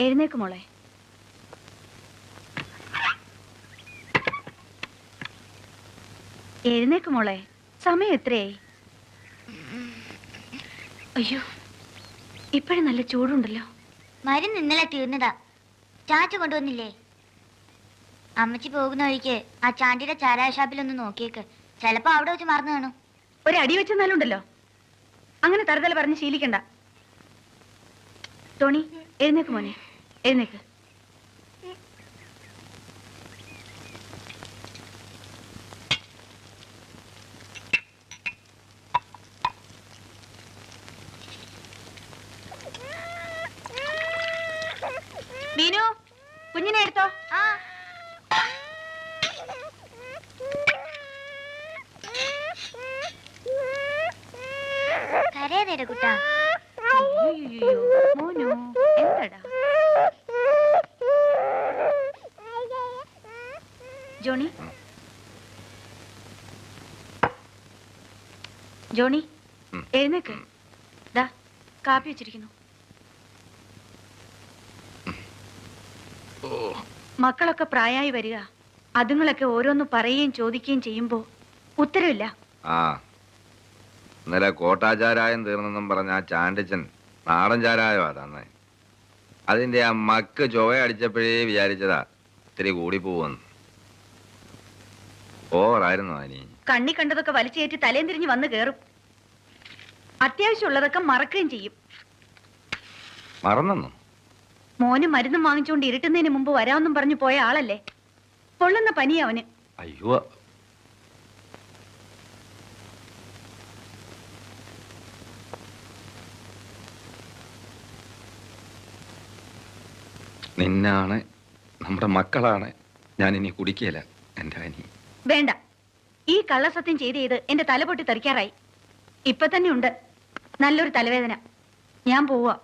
എഴുന്നേക്ക് മോളെ. എഴുന്നേക്ക് മോളെ. സമയം എത്രയായി? അയ്യോ, ഇപ്പോഴും നല്ല ചൂടുണ്ടല്ലോ. മരുന്ന് ഇന്നലെ തീർന്നതാ. ചാച്ച കൊണ്ടുവന്നില്ലേ? അമ്മച്ചി പോകുന്ന വഴിക്ക് ആ ചാണ്ടിയുടെ ചാരായ ഷാപ്പിലൊന്ന് നോക്കിയേക്ക്. ചിലപ്പോ അവിടെ വെച്ച് മറന്നു കാണും. ഒരു അടി വെച്ചെന്നാലുണ്ടല്ലോ. അങ്ങനെ തറുതല പറഞ്ഞ് ശീലിക്കണ്ട. ടോണി, എഴുന്നേക്ക് മോനെ, എഴുന്നേക്ക്. മീനു, കുഞ്ഞിനെ എടുത്തോ. കരയാതേടെ കുട്ടാ. മോനു, എന്താടാ? ജോണി, ജോണി, എഴുന്നേക്ക്. ദാ കാപ്പി വെച്ചിരിക്കുന്നു. മക്കളൊക്കെ പ്രായമായി വരിക. അതുങ്ങളൊക്കെ ഓരോന്ന് പറയുകയും ചോദിക്കുകയും ചെയ്യുമ്പോ ഉത്തരവില്ല. ഇന്നലെ കോട്ടാചാരായം തീർന്നെന്നും പറഞ്ഞ ആ ചാണ്ടിച്ചൻ നാടൻ ചാരായോ തന്നെ. അതിന്റെ ആ മക്ക് ചൊവ്വ അടിച്ചപ്പോഴേ വിചാരിച്ചതാ ഇത്തിരി കൂടി പോവെന്ന്. ഓവറായിരുന്നു അനി. കണ്ണി കണ്ടതൊക്കെ വലിച്ചേറ്റി തലേം തിരിഞ്ഞ് വന്ന് കേറും. അത്യാവശ്യമുള്ളതൊക്കെ മറക്കുകയും ചെയ്യും. മറന്നു? മോന് മരുന്നും വാങ്ങിച്ചുകൊണ്ട് ഇരുട്ടുന്നതിന് മുമ്പ് വരാമെന്നും പറഞ്ഞു പോയ ആളല്ലേ. പൊള്ളുന്ന പനി അവന്. അയ്യോ, നിന്നാണ്, നമ്മുടെ മക്കളാണ്. ഞാൻ ഇനി കുടിക്കല എന്റെ അനി. വേണ്ട, ഈ കള്ളസത്യം ചെയ്ത് എന്റെ തല പൊട്ടി തെറിക്കാറായി. ഇപ്പൊ തന്നെ ഉണ്ട് നല്ലൊരു തലവേദന. ഞാൻ പോവാ.